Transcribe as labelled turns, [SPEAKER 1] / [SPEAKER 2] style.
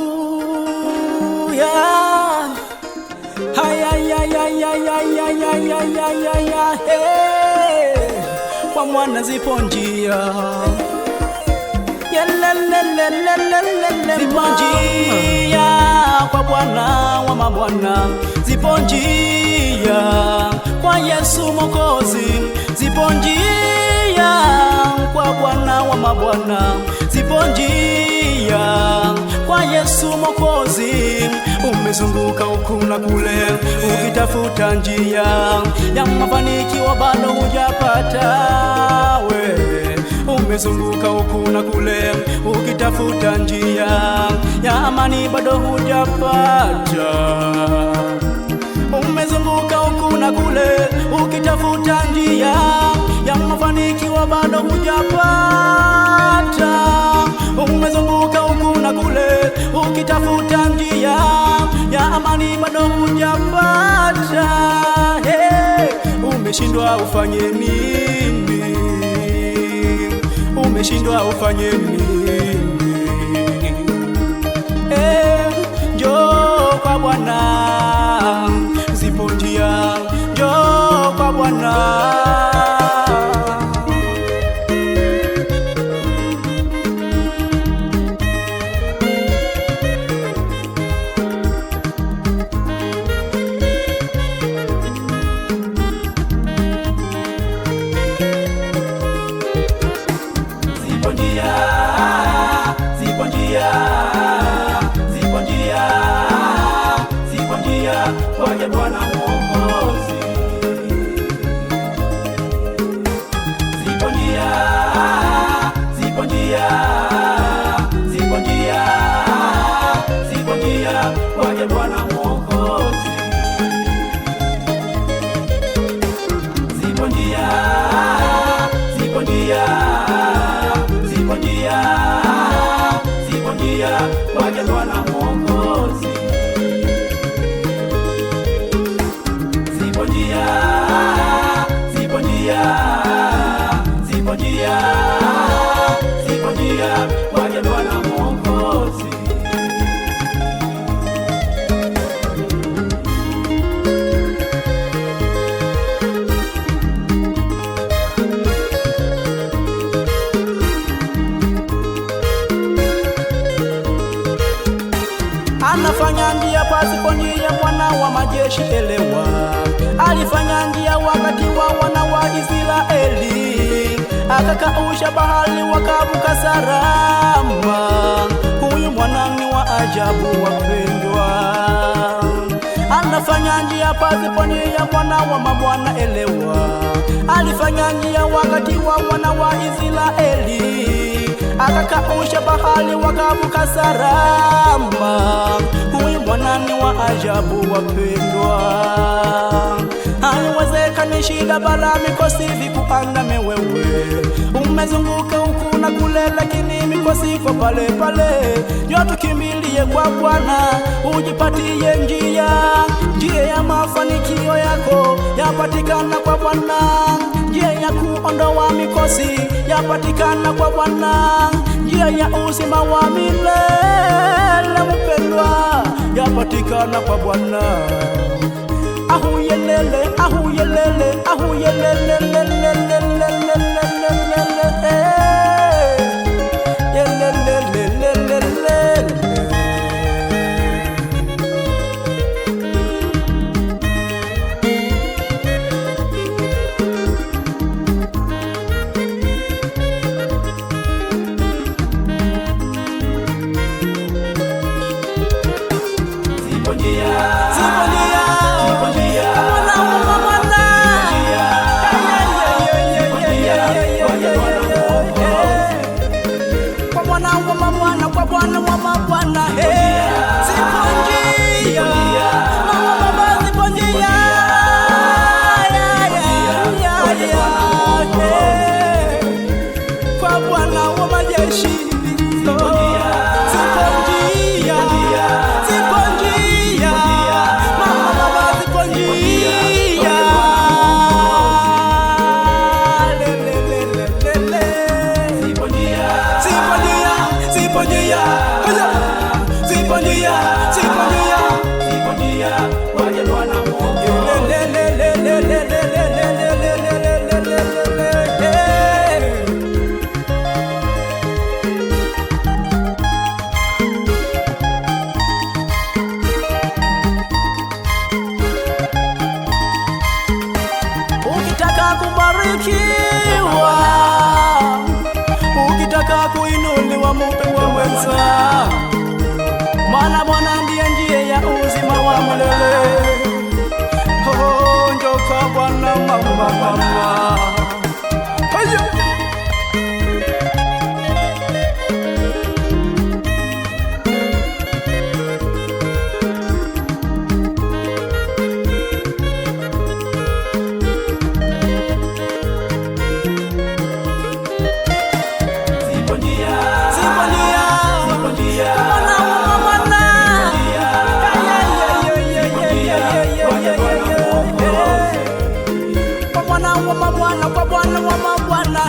[SPEAKER 1] Haleluya. Haya ya ya ya ya ya ya ya ya ya ya hey. Kwa mwana zipo njia, zipo njia kwa Bwana wa mabwana, zipo njia kwa Yesu Mwokozi, zipo njia kwa Bwana wa mabwana, zipo njia kwa Yesu Mwokozi. Umezunguka huku na kule ukitafuta njia ya mafanikio, bado hujapata we. Umezunguka huku na kule ukitafuta njia ya amani, bado hujapata. Umezunguka huku na kule ukitafuta njia ya mafanikio, bado hujapata. Umezunguka huku na kule ukitafuta njia ya amani, bado hujapata. Hey, umeshindwa ufanye nini? Umeshindwa ufanye nini? Njoo kwa Bwana, zipo njia, njoo kwa Bwana. Kwaje Bwana Mwokozi, zipo njia, zipo njia, zipo njia, zipo njia, kwaje Bwana Mwokozi, zipo njia, zipo njia, zipo njia, zipo njia, kwaje Bwana Mwokozi. Zipo njia, zipo njia, zipo njia, zipo njia, kwaje Bwana Mwokozi. Anafanya njia pasipo njia, Bwana wa majeshi elewa. Alifanya njia wakati wa wana wa Israeli, akakausha bahari wakavuka salama. Huyu Bwana ni wa ajabu wapendwa. Anafanya njia pasipo njia, Bwana wa mabwana elewa. Alifanya njia wakati wa wana wa Israeli, akakausha bahari wakavuka salama. Huyu Bwana ni wa ajabu wapendwa. Haiwezekani shida bala mikosi vikuandame wewe. Umezunguka huku na kule, lakini mikosi iko pale pale. Njoo tukimbilie kwa Bwana, ujipatie njia. Njia ya mafanikio yako yapatikana kwa Bwana. Njia ya kuondoa mikosi yapatikana kwa Bwana. Njia ya uzima wa milele mpendwa yapatikana kwa Bwana. Ahuyelele, ahuyelele, ahuyelele, zipo njia, zipo njia, zipo njia, kwa Bwana wa mabwana, kwa Bwana wa mabwana, zipo njia, mama zipo njia, kwa Bwana wa majeshi. Zipo njia, zipo njia, zipo njia, zipo njia, waje Bwana Mwokozi. Ukitaka kubarikiwa, ukitaka kuinuliwa, mupe kwa mwenza, maana Bwana ndiye njia ya uzima wa milele. Oh, njoo kwa Bwana mama. Kwa Bwana wa mabwana,